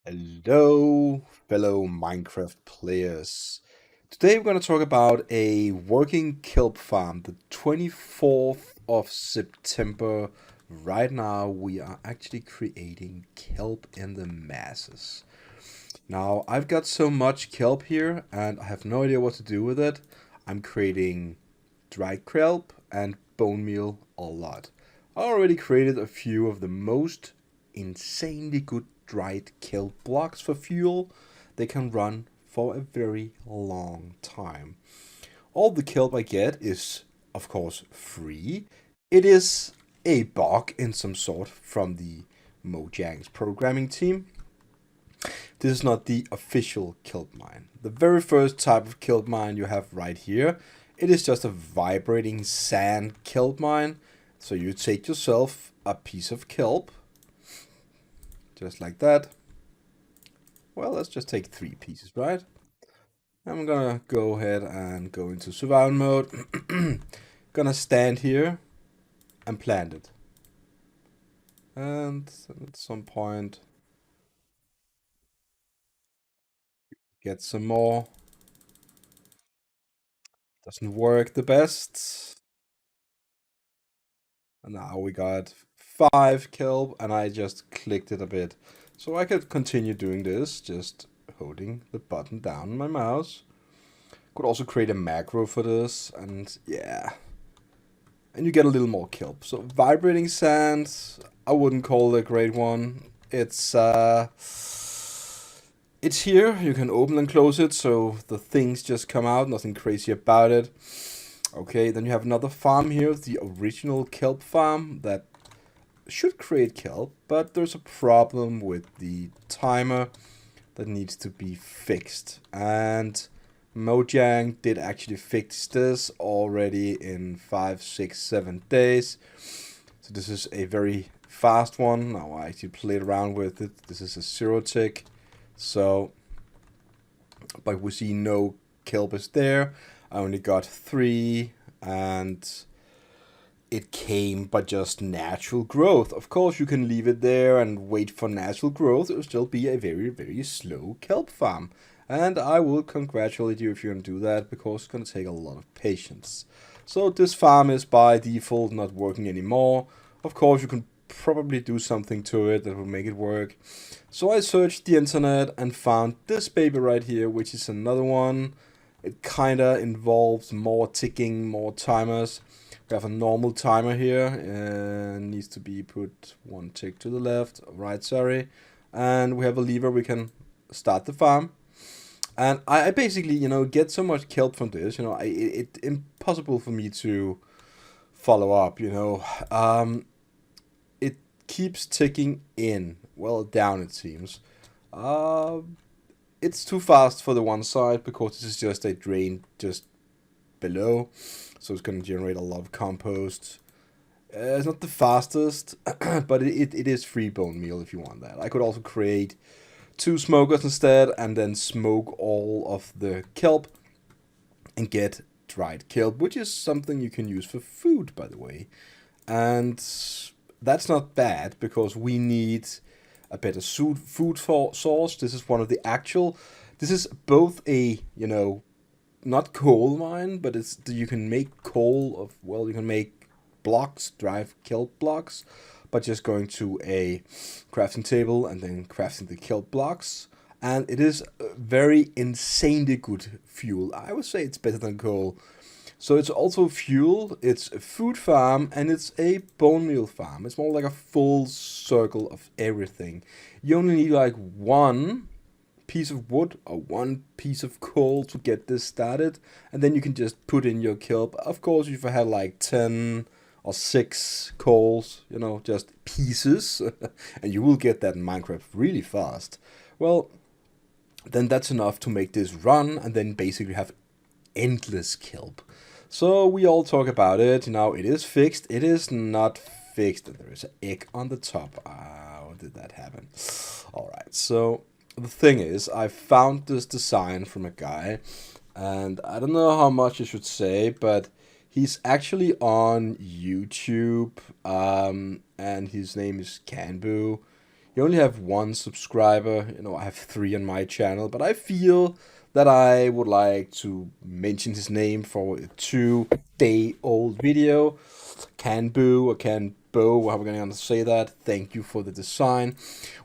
Hello, fellow Minecraft players. Today we're going to talk about a working kelp farm, the 24th of September. Right now, we are actually creating kelp in the masses. Now, I've got so much kelp here, and I have no idea what to do with it. I'm creating dried kelp and bone meal a lot. I already created a few of the most insanely good dried kelp blocks for fuel. They can run for a very long time. All the kelp I get is, of course, free. It is a bug in some sort from the Mojang's programming team. This is not the official kelp mine. The very first type of kelp mine you have right here, it is just a vibrating sand kelp mine. So you take yourself a piece of kelp, just like that. Well, let's just take 3 pieces, right? I'm gonna go ahead and go into survival mode. Gonna stand here and plant it. And at some point, get some more. Doesn't work the best. And now we got 5 kelp, and I just clicked it a bit. So I could continue doing this, just holding the button down on my mouse. Could also create a macro for this, and yeah. And you get a little more kelp. So vibrating sand, I wouldn't call it a great one. It's here. You can open and close it, so the things just come out. Nothing crazy about it. Okay, then you have another farm here, the original kelp farm that should create kelp, but there's a problem with the timer that needs to be fixed. And Mojang did actually fix this already in 5, 6, 7 days. So this is a very fast one. Now I actually played around with it. This is a 0 tick. So, but we see no kelp is there. I only got 3, and it came by just natural growth. Of course, you can leave it there and wait for natural growth. It will still be a very, very slow kelp farm. And I will congratulate you if you're going to do that, because it's going to take a lot of patience. So this farm is by default not working anymore. Of course, you can probably do something to it that will make it work. So I searched the internet and found this baby right here, which is another one. It kinda involves more ticking, more timers. We have a normal timer here, and needs to be put 1 tick to the left, right, sorry. And we have a lever, we can start the farm. And I basically, get so much kelp from this, it's impossible for me to follow up, It keeps ticking in, well, down it seems. Uh, it's too fast for the one side because this is just a drain just below, so it's going to generate a lot of compost. It's not the fastest, but it is free bone meal if you want that. I could also create 2 smokers instead, and then smoke all of the kelp and get dried kelp, which is something you can use for food, by the way. And that's not bad, because we need a better food source. This is one of the actual. This is both a not coal mine, but it's you can make coal of, well, you can make blocks, drive kelp blocks, but just going to a crafting table and then crafting the kelp blocks. And it is a very insanely good fuel. I would say it's better than coal. So it's also fuel, it's a food farm, and it's a bone meal farm. It's more like a full circle of everything. You only need like 1 piece of wood or 1 piece of coal to get this started, and then you can just put in your kelp. Of course, if you have like 10 or 6 coals, just pieces, and you will get that in Minecraft really fast. Well, then that's enough to make this run, and then basically have endless kelp. So we all talk about it. Now it is fixed. It is not fixed. There is an egg on the top. How did that happen? All right. So the thing is, I found this design from a guy, and I don't know how much I should say, but he's actually on YouTube, and his name is Canbu. You only have one subscriber. You know, I have 3 on my channel, but I feel that I would like to mention his name for a 2-day-old video. Canboo or Canbo, how we're going to say that. Thank you for the design.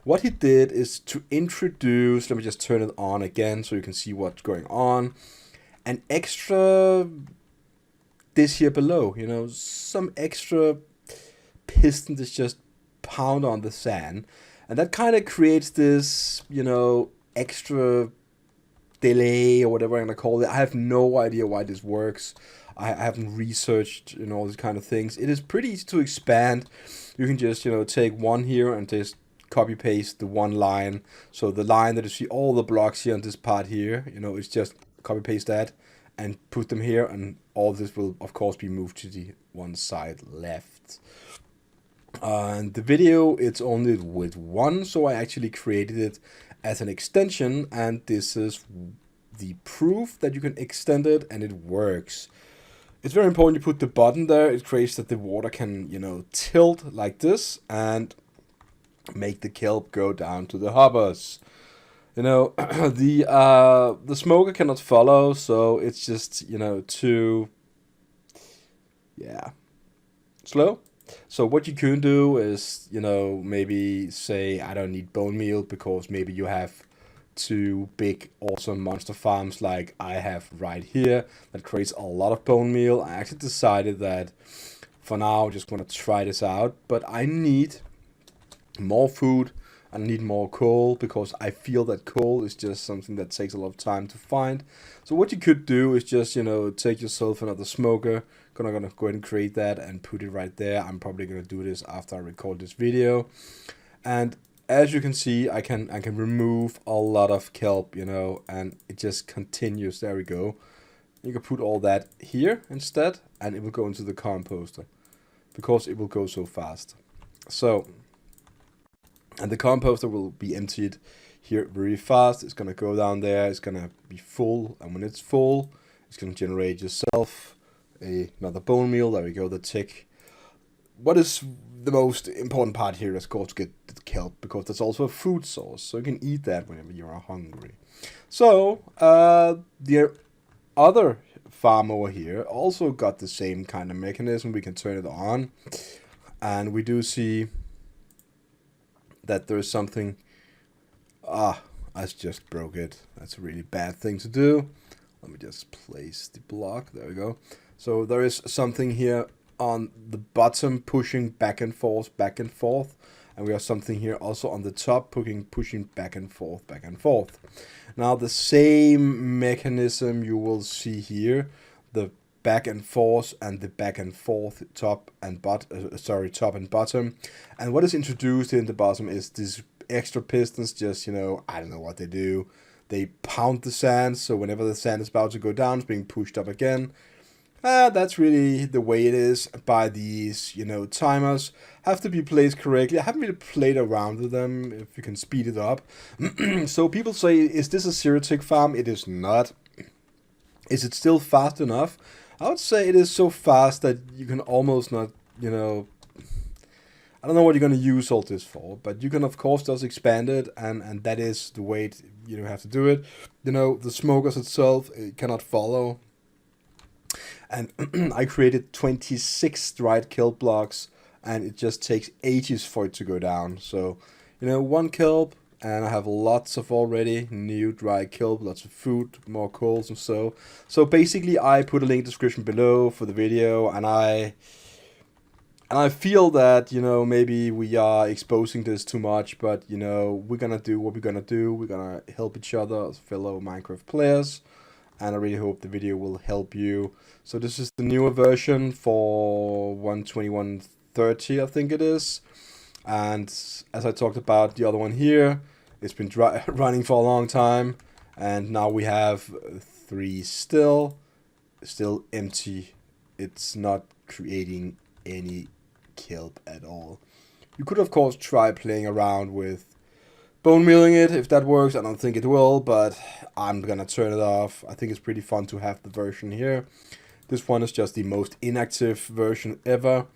What he did is to introduce, let me just turn it on again so you can see what's going on. An extra, this here below, you know, some extra piston that's just pound on the sand. And that kind of creates this, you know, extra delay or whatever I'm going to call it. I have no idea why this works. I haven't researched, you know, all these kind of things. It is pretty easy to expand. You can just, you know, take one here and just copy paste the one line. So the line that you see all the blocks here on this part here, you know, it's just copy paste that and put them here, and all this will of course be moved to the one side left. And the video, it's only with one, so I actually created it as an extension, and this is the proof that you can extend it and it works. It's very important you put the button there. It creates that the water can, you know, tilt like this and make the kelp go down to the hoppers. You know, the smoker cannot follow, so it's just, you know, too, yeah, slow. So what you can do is, you know, maybe say I don't need bone meal because maybe you have 2 big awesome monster farms like I have right here that creates a lot of bone meal. I actually decided that for now I'm just gonna try this out, but I need more food. I need more coal because I feel that coal is just something that takes a lot of time to find. So what you could do is just, you know, take yourself another smoker. Gonna go ahead and create that and put it right there. I'm probably gonna do this after I record this video. And as you can see, I can remove a lot of kelp, you know, and it just continues. There we go. You can put all that here instead, and it will go into the composter because it will go so fast. So, and the composter will be emptied here very fast. It's gonna go down there. It's gonna be full, and when it's full, it's gonna generate yourself another bone meal. There we go. The tick. What is the most important part here is, of course, to get the kelp, because that's also a food source, so you can eat that whenever you are hungry. So the other farm over here also got the same kind of mechanism. We can turn it on, and we do see that there's something. I just broke it. That's a really bad thing to do. Let me just place the block. There we go. So there is something here on the bottom pushing back and forth, and we have something here also on the top pushing back and forth. Now the same mechanism you will see here, the back and forth and the back and forth, top and bottom. And what is introduced in the bottom is these extra pistons. Just, you know, I don't know what they do. They pound the sand, so whenever the sand is about to go down, it's being pushed up again. That's really the way it is. By these, you know, timers have to be placed correctly. I haven't really played around with them, if you can speed it up. So people say, is this a zero tick farm? It is not. Is it still fast enough? I would say it is so fast that you can almost not, you know, I don't know what you're going to use all this for, but you can of course just expand it, and that is the way you have to do it. You know, the smokers itself, it cannot follow. And I created 26 dried kelp blocks, and it just takes ages for it to go down. So, you know, 1 kelp, and I have lots of already new dry kelp, lots of food, more coals and so. So basically I put a link in the description below for the video, and I feel that, you know, maybe we are exposing this too much, but, you know, we're gonna do what we're gonna do. We're gonna help each other as fellow Minecraft players, and I really hope the video will help you. So this is the newer version for 1.21.30, I think it is. And as I talked about the other one here, it's been running for a long time, and now we have 3 still empty. It's not creating any kelp at all. You could of course try playing around with bone mealing it if that works. I don't think it will, but I'm gonna turn it off. I think it's pretty fun to have the version here. This one is just the most inactive version ever.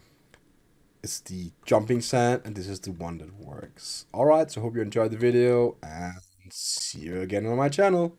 is the jumping sand, and this is the one that works. Alright, so hope you enjoyed the video, and see you again on my channel.